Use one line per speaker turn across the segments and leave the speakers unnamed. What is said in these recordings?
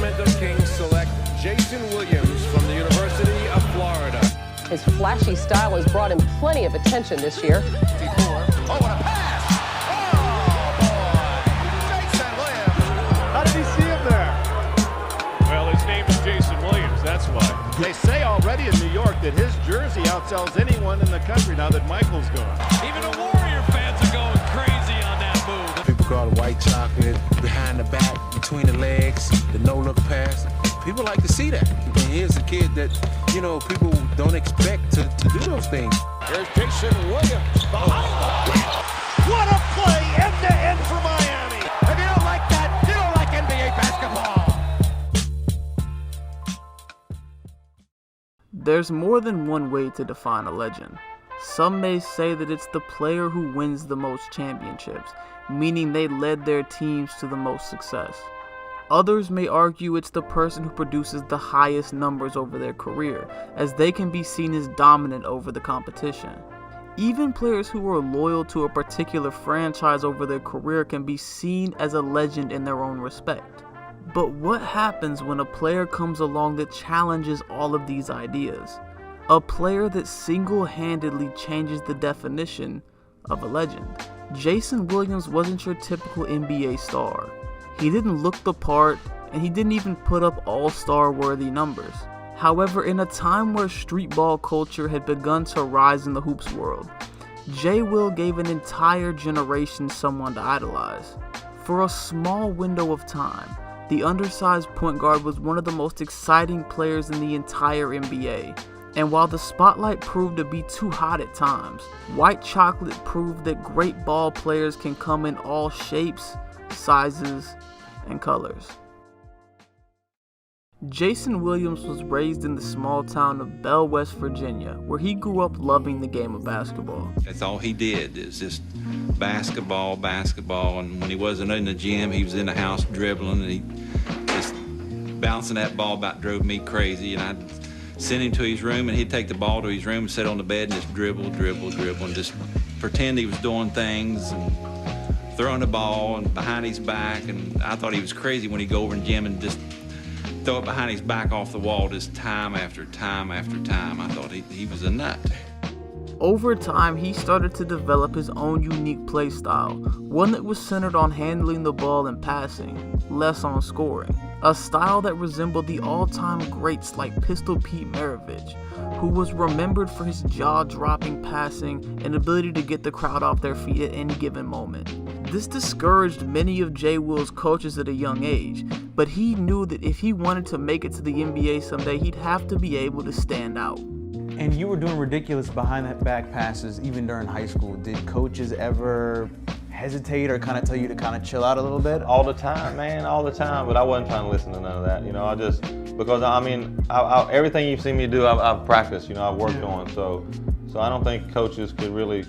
Sacramento Kings select Jason Williams from the University of Florida.
His flashy style has brought him plenty of attention this year.
54. Oh, what a pass! Oh, boy! Jason Williams.
How did he see him there?
Well, his name is Jason Williams, that's why.
They say already in New York that his jersey outsells anyone in the country now that Michael's gone.
Even the Warrior fans are going crazy on that move.
People call it white chocolate, behind the back, between the legs, the no-look pass. People like to see that. And here's a kid that, you know, people don't expect to do those things.
Here's Jason Williams behind the back.
What a play, end-to-end for Miami.
If you don't like that, you don't like NBA basketball.
There's more than one way to define a legend. Some may say that it's the player who wins the most championships, meaning they led their teams to the most success. Others may argue it's the person who produces the highest numbers over their career, as they can be seen as dominant over the competition. Even players who are loyal to a particular franchise over their career can be seen as a legend in their own respect. But what happens when a player comes along that challenges all of these ideas? A player that single-handedly changes the definition of a legend. Jason Williams wasn't your typical NBA star. He didn't look the part, and he didn't even put up all-star worthy numbers. However, in a time where street ball culture had begun to rise in the hoops world, J-Will gave an entire generation someone to idolize. For a small window of time, the undersized point guard was one of the most exciting players in the entire NBA. And while the spotlight proved to be too hot at times, white chocolate proved that great ball players can come in all shapes, sizes, and colors. Jason Williams was raised in the small town of Bell, West Virginia, where he grew up loving the game of basketball.
That's all he did, is just basketball, and when he wasn't in the gym, he was in the house dribbling, and he just bouncing that ball about drove me crazy, and I'd send him to his room, and he'd take the ball to his room and sit on the bed and just dribble, and just pretend he was doing things, and throwing the ball and behind his back, and I thought he was crazy when he'd go over in the gym and just throw it behind his back off the wall just time after time after time. I thought he was a nut.
Over time, he started to develop his own unique play style, one that was centered on handling the ball and passing, less on scoring. A style that resembled the all-time greats like Pistol Pete Maravich, who was remembered for his jaw-dropping passing and ability to get the crowd off their feet at any given moment. This discouraged many of J-Will's coaches at a young age, but he knew that if he wanted to make it to the NBA someday, he'd have to be able to stand out.
And you were doing ridiculous behind the back passes even during high school. Did coaches ever hesitate or kind of tell you to kind of chill out a little bit?
All the time, man, all the time. But I wasn't trying to listen to none of that. You know, because I mean, everything you've seen me do, I've practiced. You know, I've worked on. So I don't think coaches could really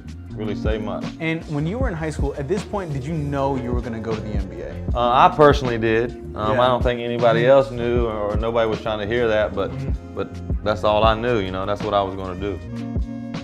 say much.
And when you were in high school, at this point, did you know you were going to go to the NBA?
I personally did. I don't think anybody else knew, or nobody was trying to hear that. But that's all I knew. You know, that's what I was going to do.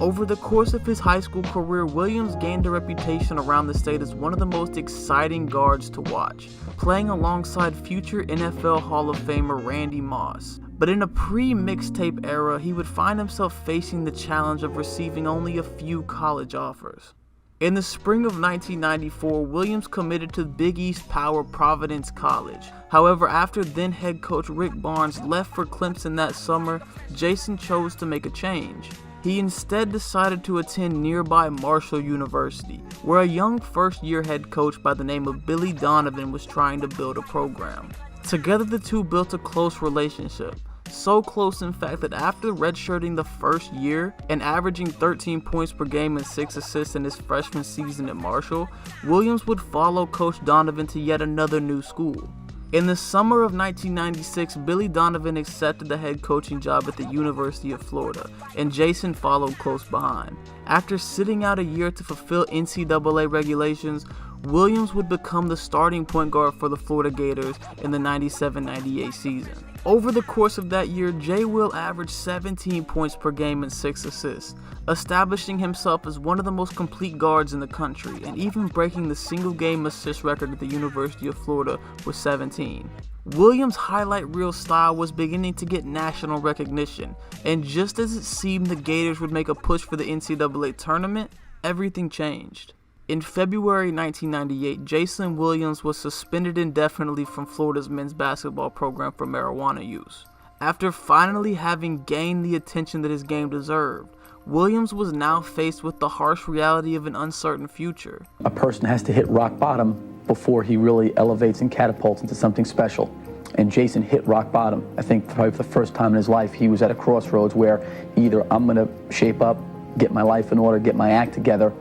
Over the course of his high school career, Williams gained a reputation around the state as one of the most exciting guards to watch, playing alongside future NFL Hall of Famer Randy Moss. But in a pre-mixtape era, he would find himself facing the challenge of receiving only a few college offers. In the spring of 1994, Williams committed to Big East power Providence College. However, after then head coach Rick Barnes left for Clemson that summer, Jason chose to make a change. He instead decided to attend nearby Marshall University, where a young first-year head coach by the name of Billy Donovan was trying to build a program. Together, the two built a close relationship. So close, in fact, that after redshirting the first year and averaging 13 points per game and 6 assists in his freshman season at Marshall, Williams would follow Coach Donovan to yet another new school. In the summer of 1996, Billy Donovan accepted the head coaching job at the University of Florida, and Jason followed close behind. After sitting out a year to fulfill NCAA regulations, Williams would become the starting point guard for the Florida Gators in the 97-98 season. Over the course of that year, Jay Will averaged 17 points per game and 6 assists, establishing himself as one of the most complete guards in the country, and even breaking the single-game assist record at the University of Florida with 17. Williams' highlight reel style was beginning to get national recognition, and just as it seemed the Gators would make a push for the NCAA tournament, everything changed. In February 1998, Jason Williams was suspended indefinitely from Florida's men's basketball program for marijuana use. After finally having gained the attention that his game deserved, Williams was now faced with the harsh reality of an uncertain future.
A person has to hit rock bottom before he really elevates and catapults into something special. And Jason hit rock bottom. I think probably for the first time in his life, he was at a crossroads where either I'm going to shape up, get my life in order, get my act together,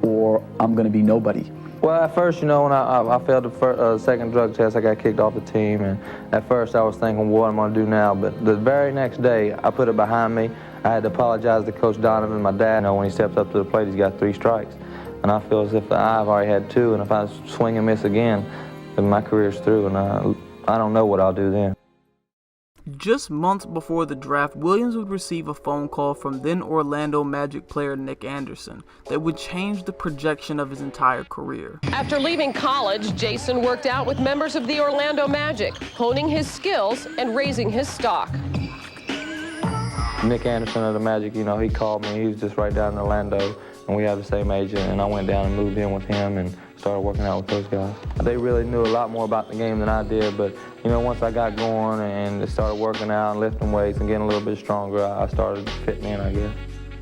or I'm going to be nobody.
Well, at first, when I failed the second drug test, I got kicked off the team, and at first I was thinking, what am I going to do now? But the very next day, I put it behind me. I had to apologize to Coach Donovan, my dad. When he steps up to the plate, he's got 3 strikes. And I feel as if I've already had 2, and if I swing and miss again, then my career's through, and I don't know what I'll do then.
Just months before the draft, Williams would receive a phone call from then Orlando Magic player Nick Anderson that would change the projection of his entire career.
After leaving college, Jason worked out with members of the Orlando Magic, honing his skills and raising his stock.
Nick Anderson of the Magic, he called me. He was just right down in Orlando, and we have the same agent, and I went down and moved in with him and started working out with those guys. They really knew a lot more about the game than I did, but once I got going and started working out and lifting weights and getting a little bit stronger, I started fitting in, I guess.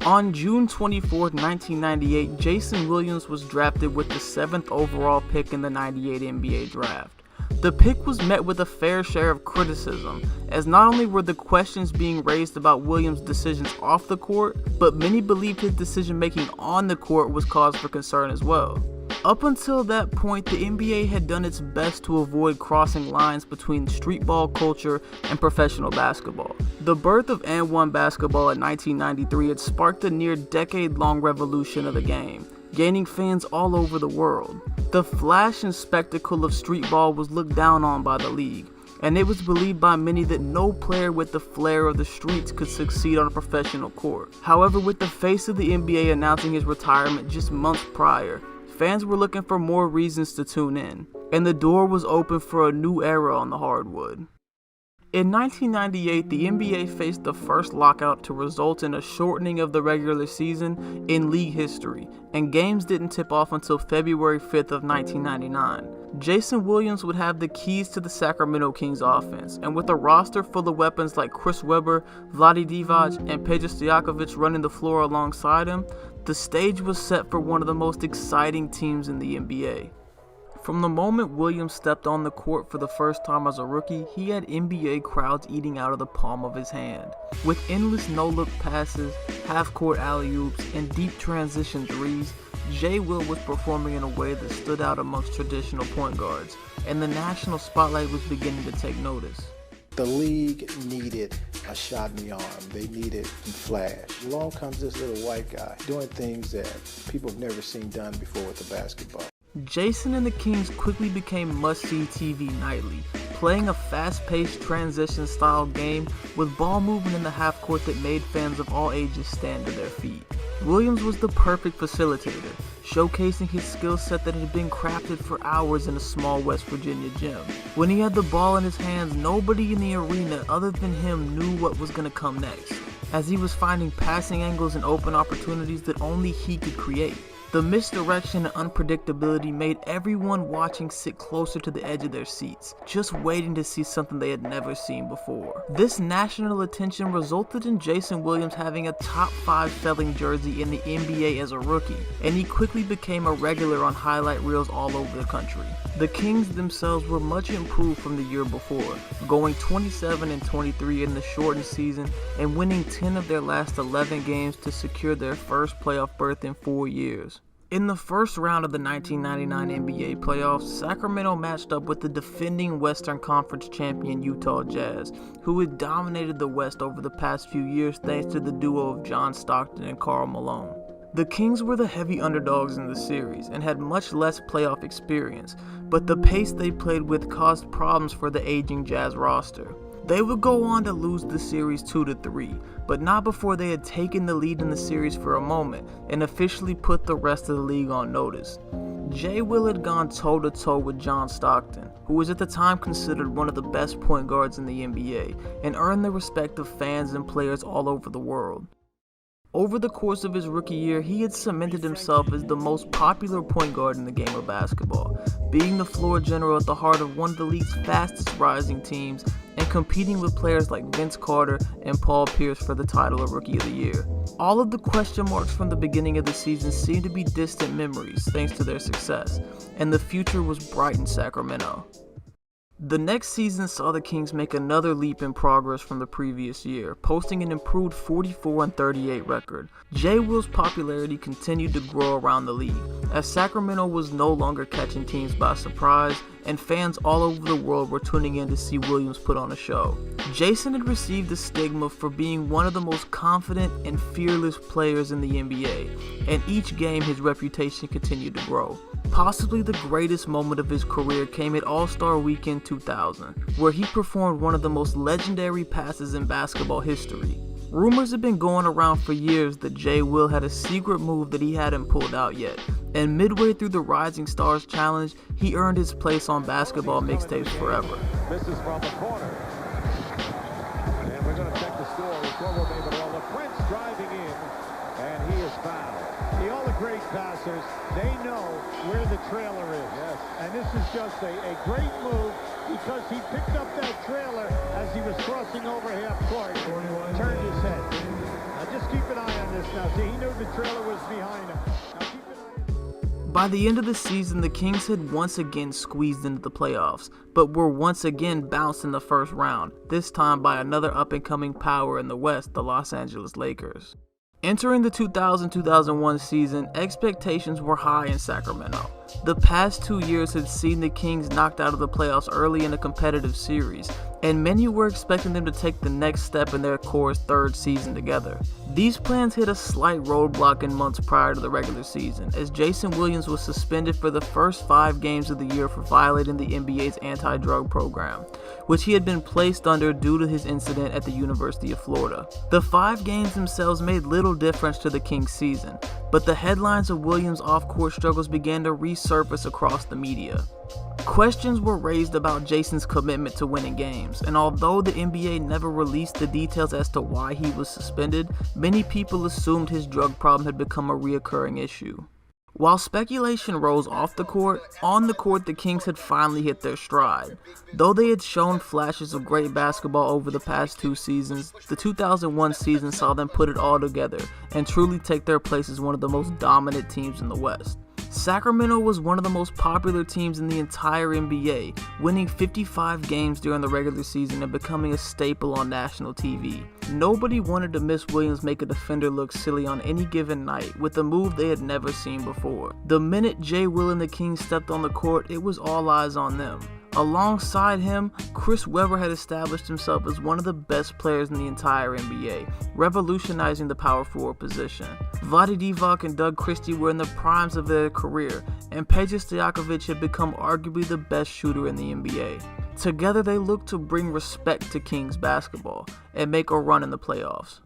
On June 24, 1998, Jason Williams was drafted with the 7th overall pick in the 98 NBA draft. The pick was met with a fair share of criticism, as not only were the questions being raised about Williams' decisions off the court, but many believed his decision-making on the court was cause for concern as well. Up until that point, the NBA had done its best to avoid crossing lines between streetball culture and professional basketball. The birth of &1 basketball in 1993 had sparked a near decade-long revolution of the game, gaining fans all over the world. The flash and spectacle of streetball was looked down on by the league, and it was believed by many that no player with the flair of the streets could succeed on a professional court. However, with the face of the NBA announcing his retirement just months prior, fans were looking for more reasons to tune in, and the door was open for a new era on the hardwood. In 1998, the NBA faced the first lockout to result in a shortening of the regular season in league history, and games didn't tip off until February 5th of 1999. Jason Williams would have the keys to the Sacramento Kings offense, and with a roster full of weapons like Chris Webber, Vlade Divac, and Peja Stojakovic running the floor alongside him, the stage was set for one of the most exciting teams in the NBA. From the moment Williams stepped on the court for the first time as a rookie, he had NBA crowds eating out of the palm of his hand. With endless no-look passes, half-court alley-oops, and deep transition threes, Jay Will was performing in a way that stood out amongst traditional point guards, and the national spotlight was beginning to take notice.
The league needed a shot in the arm. They needed flash. Along comes this little white guy doing things that people have never seen done before with the basketball.
Jason and the Kings quickly became must-see TV nightly, playing a fast-paced transition-style game with ball movement in the half-court that made fans of all ages stand to their feet. Williams was the perfect facilitator, showcasing his skill set that had been crafted for hours in a small West Virginia gym. When he had the ball in his hands, nobody in the arena other than him knew what was going to come next, as he was finding passing angles and open opportunities that only he could create. The misdirection and unpredictability made everyone watching sit closer to the edge of their seats, just waiting to see something they had never seen before. This national attention resulted in Jason Williams having a top 5 selling jersey in the NBA as a rookie, and he quickly became a regular on highlight reels all over the country. The Kings themselves were much improved from the year before, going 27-23 in the shortened season and winning 10 of their last 11 games to secure their first playoff berth in 4 years. In the first round of the 1999 NBA playoffs, Sacramento matched up with the defending Western Conference champion Utah Jazz, who had dominated the West over the past few years thanks to the duo of John Stockton and Karl Malone. The Kings were the heavy underdogs in the series and had much less playoff experience, but the pace they played with caused problems for the aging Jazz roster. They would go on to lose the series 2-3, but not before they had taken the lead in the series for a moment and officially put the rest of the league on notice. Jay Will had gone toe-to-toe with John Stockton, who was at the time considered one of the best point guards in the NBA, and earned the respect of fans and players all over the world. Over the course of his rookie year, he had cemented himself as the most popular point guard in the game of basketball, being the floor general at the heart of one of the league's fastest rising teams and competing with players like Vince Carter and Paul Pierce for the title of Rookie of the Year. All of the question marks from the beginning of the season seemed to be distant memories thanks to their success, and the future was bright in Sacramento. The next season saw the Kings make another leap in progress from the previous year, posting an improved 44-38 record. Jay Will's popularity continued to grow around the league, as Sacramento was no longer catching teams by surprise, and fans all over the world were tuning in to see Williams put on a show. Jason had received the stigma for being one of the most confident and fearless players in the NBA, and each game his reputation continued to grow. Possibly the greatest moment of his career came at All-Star Weekend 2000, where he performed one of the most legendary passes in basketball history. Rumors had been going around for years that Jay Will had a secret move that he hadn't pulled out yet, and midway through the Rising Stars Challenge, he earned his place on Basketball Mixtapes Forever.
Misses from the corner. And we're going to check the score. It's over, David. All the Prince driving in, and he is fouled. All the great passers, they know where the trailer is. Yes. And this is just a great move because he picked up that trailer as he was crossing over half court, turned his head. Now just keep an eye on this now. See, he knew the trailer was behind him. Now keep an eye on.
By the end of the season, the Kings had once again squeezed into the playoffs, but were once again bounced in the first round, this time by another up-and-coming power in the West, the Los Angeles Lakers. Entering the 2000-2001 season, expectations were high in Sacramento. The past 2 years had seen the Kings knocked out of the playoffs early in a competitive series, and many were expecting them to take the next step in their core's third season together. These plans hit a slight roadblock in months prior to the regular season, as Jason Williams was suspended for the first 5 games of the year for violating the NBA's anti-drug program, which he had been placed under due to his incident at the University of Florida. The 5 games themselves made little difference to the Kings' season, but the headlines of Williams' off-court struggles began to resurface across the media. Questions were raised about Jason's commitment to winning games, and although the NBA never released the details as to why he was suspended, many people assumed his drug problem had become a reoccurring issue. While speculation rose off the court, on the court the Kings had finally hit their stride. Though they had shown flashes of great basketball over the past 2 seasons, the 2001 season saw them put it all together and truly take their place as one of the most dominant teams in the West. Sacramento was one of the most popular teams in the entire NBA, winning 55 games during the regular season and becoming a staple on national TV. Nobody wanted to miss Williams make a defender look silly on any given night with a move they had never seen before. The minute Jay Will and the Kings stepped on the court, it was all eyes on them. Alongside him, Chris Webber had established himself as one of the best players in the entire NBA, revolutionizing the power forward position. Vlade Divac and Doug Christie were in the primes of their career, and Peja Stojakovic had become arguably the best shooter in the NBA. Together they looked to bring respect to Kings basketball and make a run in the playoffs.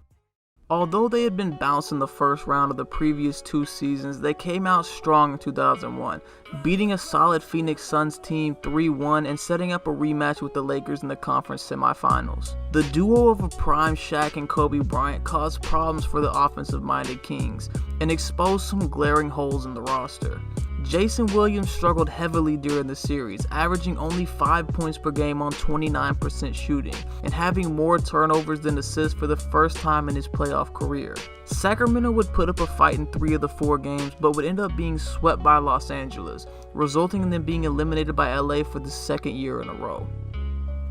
Although they had been bounced in the first round of the previous 2 seasons, they came out strong in 2001, beating a solid Phoenix Suns team 3-1 and setting up a rematch with the Lakers in the conference semifinals. The duo of a prime Shaq and Kobe Bryant caused problems for the offensive-minded Kings and exposed some glaring holes in the roster. Jason Williams struggled heavily during the series, averaging only 5 points per game on 29% shooting, and having more turnovers than assists for the first time in his playoff career. Sacramento would put up a fight in 3 of the 4 games, but would end up being swept by Los Angeles, resulting in them being eliminated by LA for the 2nd year in a row.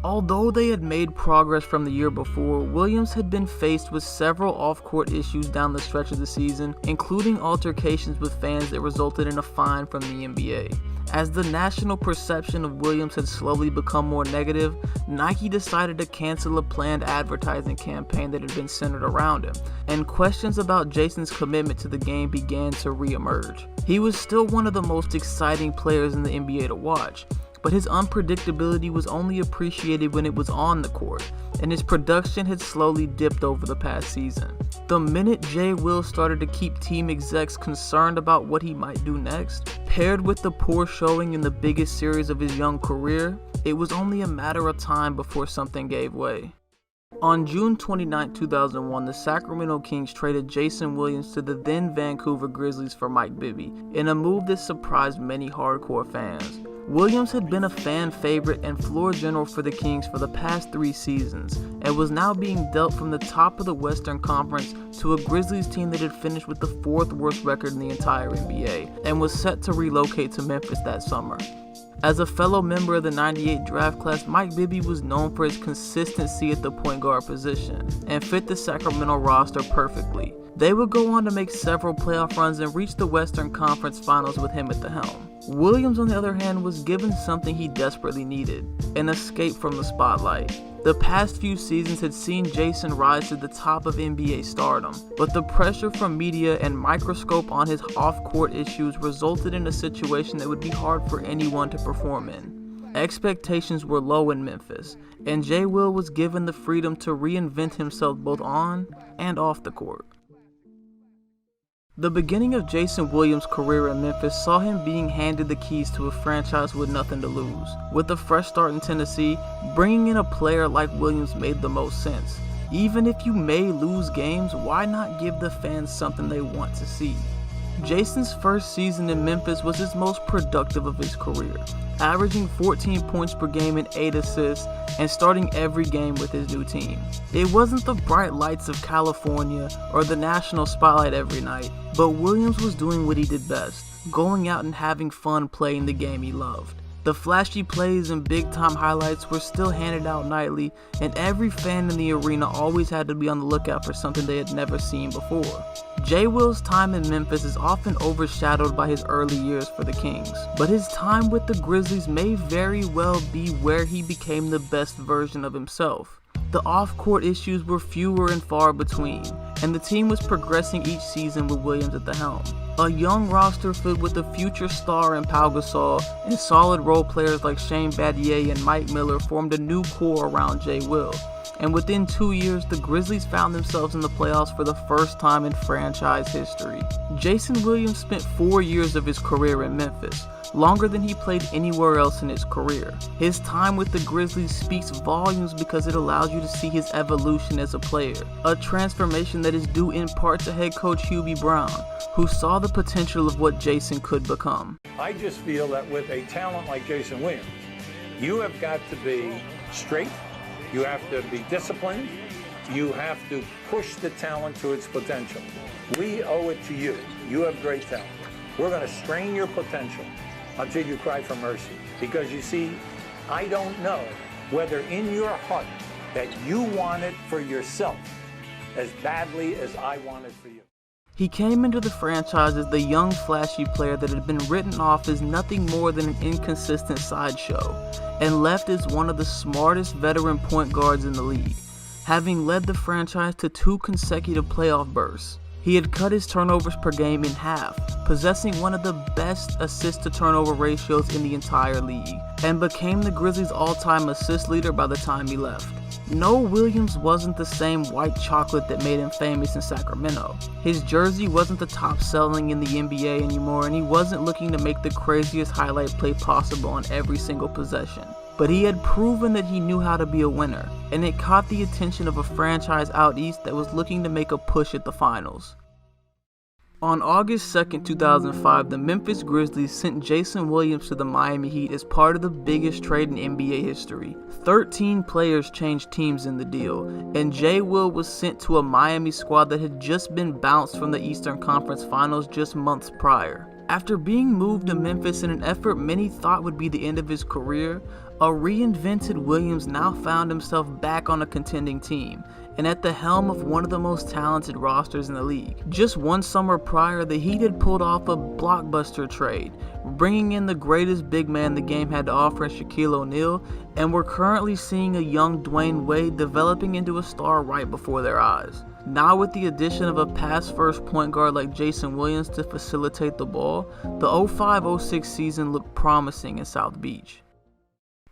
Although they had made progress from the year before, Williams had been faced with several off-court issues down the stretch of the season, including altercations with fans that resulted in a fine from the NBA. As the national perception of Williams had slowly become more negative, Nike decided to cancel a planned advertising campaign that had been centered around him, and questions about Jason's commitment to the game began to re-emerge. He was still one of the most exciting players in the NBA to watch, but his unpredictability was only appreciated when it was on the court, and his production had slowly dipped over the past season. The minute Jay Will started to keep team execs concerned about what he might do next, paired with the poor showing in the biggest series of his young career, it was only a matter of time before something gave way. On June 29, 2001, the Sacramento Kings traded Jason Williams to the then Vancouver Grizzlies for Mike Bibby, in a move that surprised many hardcore fans. Williams had been a fan favorite and floor general for the Kings for the past 3 seasons, and was now being dealt from the top of the Western Conference to a Grizzlies team that had finished with the 4th worst record in the entire NBA, and was set to relocate to Memphis that summer. As a fellow member of the '98 draft class, Mike Bibby was known for his consistency at the point guard position, and fit the Sacramento roster perfectly. They would go on to make several playoff runs and reach the Western Conference Finals with him at the helm. Williams, on the other hand, was given something he desperately needed: an escape from the spotlight. The past few seasons had seen Jason rise to the top of NBA stardom, but the pressure from media and microscope on his off-court issues resulted in a situation that would be hard for anyone to perform in. Expectations were low in Memphis, and Jay Will was given the freedom to reinvent himself both on and off the court. The beginning of Jason Williams' career in Memphis saw him being handed the keys to a franchise with nothing to lose. With a fresh start in Tennessee, bringing in a player like Williams made the most sense. Even if you may lose games, why not give the fans something they want to see? Jason's first season in Memphis was his most productive of his career, averaging 14 points per game and 8 assists, and starting every game with his new team. It wasn't the bright lights of California or the national spotlight every night, but Williams was doing what he did best, going out and having fun playing the game he loved. The flashy plays and big-time highlights were still handed out nightly, and every fan in the arena always had to be on the lookout for something they had never seen before. Jay Will's time in Memphis is often overshadowed by his early years for the Kings, but his time with the Grizzlies may very well be where he became the best version of himself. The off-court issues were fewer and far between, and the team was progressing each season with Williams at the helm. A young roster filled with a future star in Pau Gasol and solid role players like Shane Battier and Mike Miller formed a new core around Jay Will. And within 2 years, the Grizzlies found themselves in the playoffs for the first time in franchise history. Jason Williams spent 4 years of his career in Memphis, longer than he played anywhere else in his career. His time with the Grizzlies speaks volumes because it allows you to see his evolution as a player, a transformation that is due in part to head coach Hubie Brown, who saw the potential of what Jason could become.
I just feel that with a talent like Jason Williams, you have got to be straight, you have to be disciplined, you have to push the talent to its potential. We owe it to you. You have great talent. We're going to strain your potential until you cry for mercy. Because you see, I don't know whether in your heart that you want it for yourself as badly as I want it for you.
He came into the franchise as the young, flashy player that had been written off as nothing more than an inconsistent sideshow, and left as one of the smartest veteran point guards in the league, having led the franchise to 2 consecutive playoff bursts. He had cut his turnovers per game in half, possessing one of the best assist-to-turnover ratios in the entire league, and became the Grizzlies' all-time assist leader by the time he left. No, Williams wasn't the same white chocolate that made him famous in Sacramento. His jersey wasn't the top selling in the NBA anymore, and he wasn't looking to make the craziest highlight play possible on every single possession. But he had proven that he knew how to be a winner, and it caught the attention of a franchise out east that was looking to make a push at the finals. On August 2nd, 2005, the Memphis Grizzlies sent Jason Williams to the Miami Heat as part of the biggest trade in NBA history. 13 players changed teams in the deal, and Jay Will was sent to a Miami squad that had just been bounced from the Eastern Conference Finals just months prior. After being moved to Memphis in an effort many thought would be the end of his career, a reinvented Williams now found himself back on a contending team, and at the helm of one of the most talented rosters in the league. Just one summer prior, the Heat had pulled off a blockbuster trade, bringing in the greatest big man the game had to offer in Shaquille O'Neal, and were currently seeing a young Dwayne Wade developing into a star right before their eyes. Now with the addition of a pass-first point guard like Jason Williams to facilitate the ball, the 05-06 season looked promising in South Beach.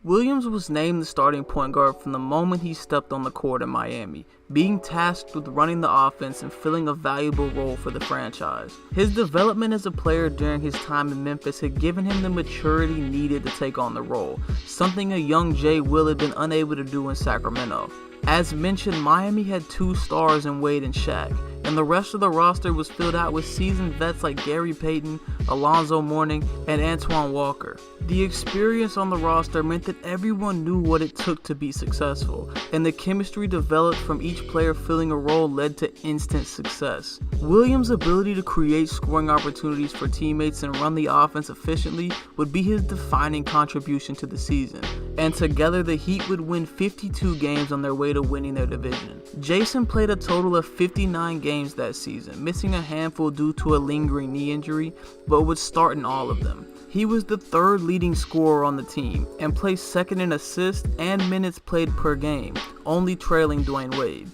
Williams was named the starting point guard from the moment he stepped on the court in Miami, being tasked with running the offense and filling a valuable role for the franchise. His development as a player during his time in Memphis had given him the maturity needed to take on the role, something a young Jay Will had been unable to do in Sacramento. As mentioned, Miami had 2 stars in Wade and Shaq, and the rest of the roster was filled out with seasoned vets like Gary Payton, Alonzo Mourning, and Antoine Walker. The experience on the roster meant that everyone knew what it took to be successful, and the chemistry developed from each player filling a role led to instant success. Williams' ability to create scoring opportunities for teammates and run the offense efficiently would be his defining contribution to the season, and together the Heat would win 52 games on their way to winning their division. Jayson played a total of 59 games that season, missing a handful due to a lingering knee injury, but would start in all of them. He was the 3rd leading scorer on the team, and placed 2nd in assists and minutes played per game, only trailing Dwayne Wade.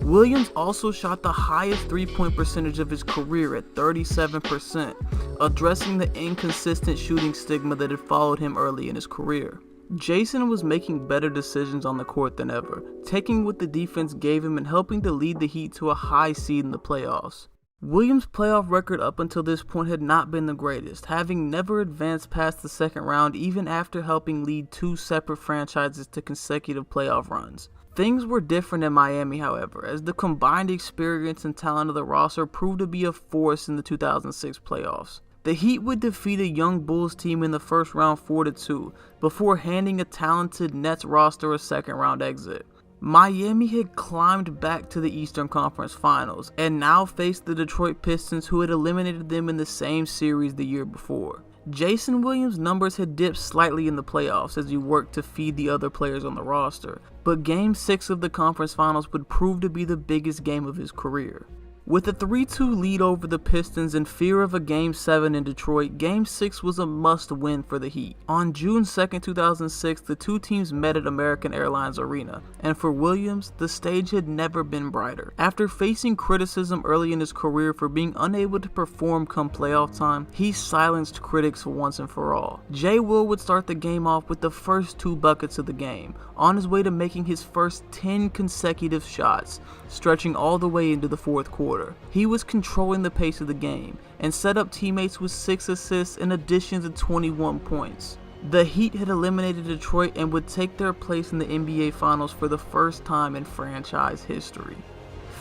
Williams also shot the highest 3-point percentage of his career at 37%, addressing the inconsistent shooting stigma that had followed him early in his career. Jayson was making better decisions on the court than ever, taking what the defense gave him and helping to lead the Heat to a high seed in the playoffs. Williams' playoff record up until this point had not been the greatest, having never advanced past the second round even after helping lead 2 separate franchises to consecutive playoff runs. Things were different in Miami, however, as the combined experience and talent of the roster proved to be a force in the 2006 playoffs. The Heat would defeat a young Bulls team in the first round 4-2, before handing a talented Nets roster a second round exit. Miami had climbed back to the Eastern Conference Finals, and now faced the Detroit Pistons, who had eliminated them in the same series the year before. Jayson Williams' numbers had dipped slightly in the playoffs as he worked to feed the other players on the roster, but Game 6 of the conference finals would prove to be the biggest game of his career. With a 3-2 lead over the Pistons and fear of a Game 7 in Detroit, Game 6 was a must-win for the Heat. On June 2, 2006, the 2 teams met at American Airlines Arena, and for Williams, the stage had never been brighter. After facing criticism early in his career for being unable to perform come playoff time, he silenced critics once and for all. Jay Will would start the game off with the first 2 buckets of the game, on his way to making his first 10 consecutive shots, stretching all the way into the fourth quarter. He was controlling the pace of the game and set up teammates with 6 assists in addition to 21 points. The Heat had eliminated Detroit and would take their place in the NBA Finals for the first time in franchise history.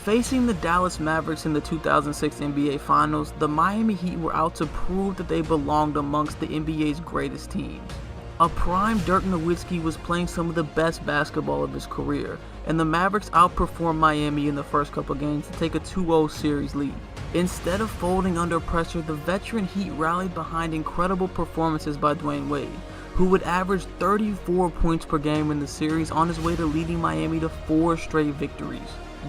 Facing the Dallas Mavericks in the 2006 NBA Finals, the Miami Heat were out to prove that they belonged amongst the NBA's greatest teams. A prime Dirk Nowitzki was playing some of the best basketball of his career, and the Mavericks outperformed Miami in the first couple games to take a 2-0 series lead. Instead of folding under pressure, the veteran Heat rallied behind incredible performances by Dwayne Wade, who would average 34 points per game in the series on his way to leading Miami to 4 straight victories.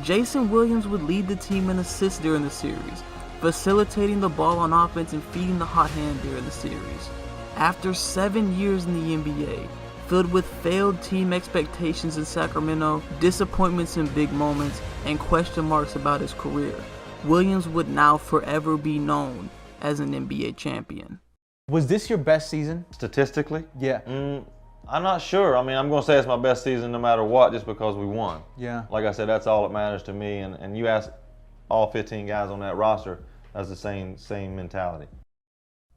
Jayson Williams would lead the team in assists during the series, facilitating the ball on offense and feeding the hot hand during the series. After 7 years in the NBA, filled with failed team expectations in Sacramento, disappointments in big moments, and question marks about his career, Williams would now forever be known as an NBA champion.
Was this your best season?
Statistically?
Yeah.
I'm not sure. I mean, I'm going to say it's my best season no matter what, just because we won.
Yeah.
Like I said, that's all that matters to me. And you ask all 15 guys on that roster, that's the same mentality.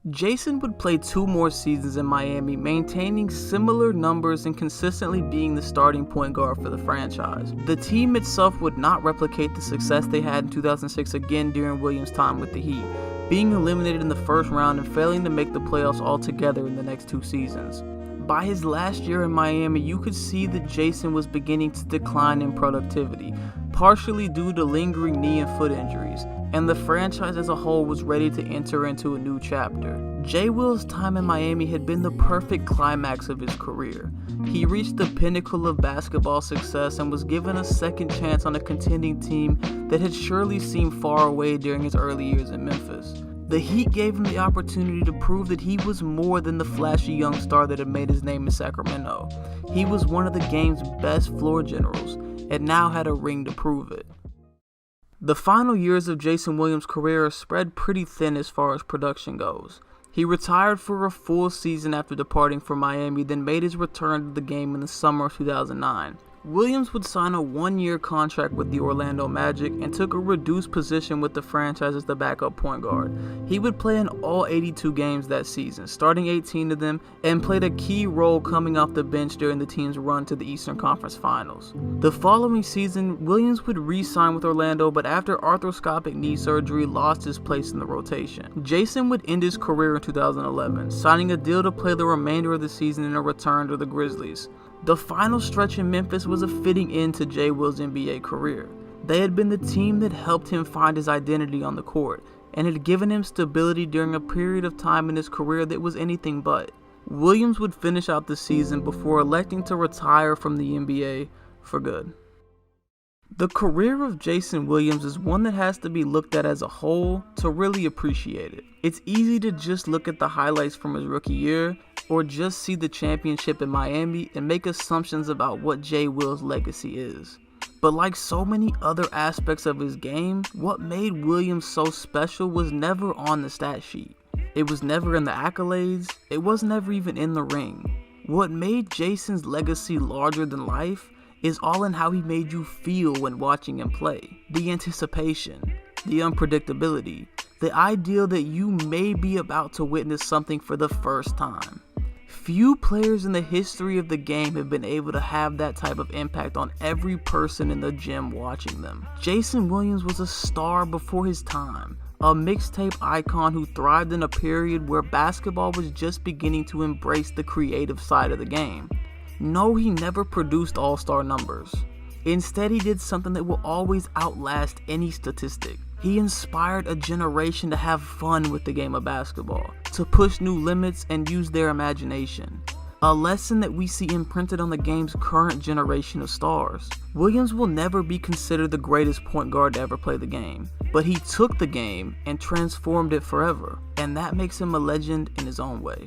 Jayson would play 2 more seasons in Miami, maintaining similar numbers and consistently being the starting point guard for the franchise. The team itself would not replicate the success they had in 2006 again during Williams' time with the Heat, being eliminated in the first round and failing to make the playoffs altogether in the next 2 seasons. By his last year in Miami, you could see that Jayson was beginning to decline in productivity, partially due to lingering knee and foot injuries, and the franchise as a whole was ready to enter into a new chapter. Jay Will's time in Miami had been the perfect climax of his career. He reached the pinnacle of basketball success and was given a second chance on a contending team that had surely seemed far away during his early years in Memphis. The Heat gave him the opportunity to prove that he was more than the flashy young star that had made his name in Sacramento. He was one of the game's best floor generals, and now had a ring to prove it. The final years of Jayson Williams' career are spread pretty thin as far as production goes. He retired for a full season after departing from Miami, then made his return to the game in the summer of 2009. Williams would sign a one-year contract with the Orlando Magic and took a reduced position with the franchise as the backup point guard. He would play in all 82 games that season, starting 18 of them, and played a key role coming off the bench during the team's run to the Eastern Conference Finals. The following season, Williams would re-sign with Orlando, but after arthroscopic knee surgery, lost his place in the rotation. Jason would end his career in 2011, signing a deal to play the remainder of the season in a return to the Grizzlies. The final stretch in Memphis was a fitting end to J. Will's NBA career. They had been the team that helped him find his identity on the court, and had given him stability during a period of time in his career that was anything but. Williams would finish out the season before electing to retire from the NBA for good. The career of Jason Williams is one that has to be looked at as a whole to really appreciate it. It's easy to just look at the highlights from his rookie year, or just see the championship in Miami and make assumptions about what J. Will's legacy is. But like so many other aspects of his game, what made Williams so special was never on the stat sheet. It was never in the accolades, it was never even in the ring. What made Jason's legacy larger than life is all in how he made you feel when watching him play. The anticipation, the unpredictability, the idea that you may be about to witness something for the first time. Few players in the history of the game have been able to have that type of impact on every person in the gym watching them. Jason Williams was a star before his time, a mixtape icon who thrived in a period where basketball was just beginning to embrace the creative side of the game. No, he never produced all-star numbers. Instead, he did something that will always outlast any statistic. He inspired a generation to have fun with the game of basketball, to push new limits and use their imagination. A lesson that we see imprinted on the game's current generation of stars. Williams will never be considered the greatest point guard to ever play the game, but he took the game and transformed it forever, and that makes him a legend in his own way.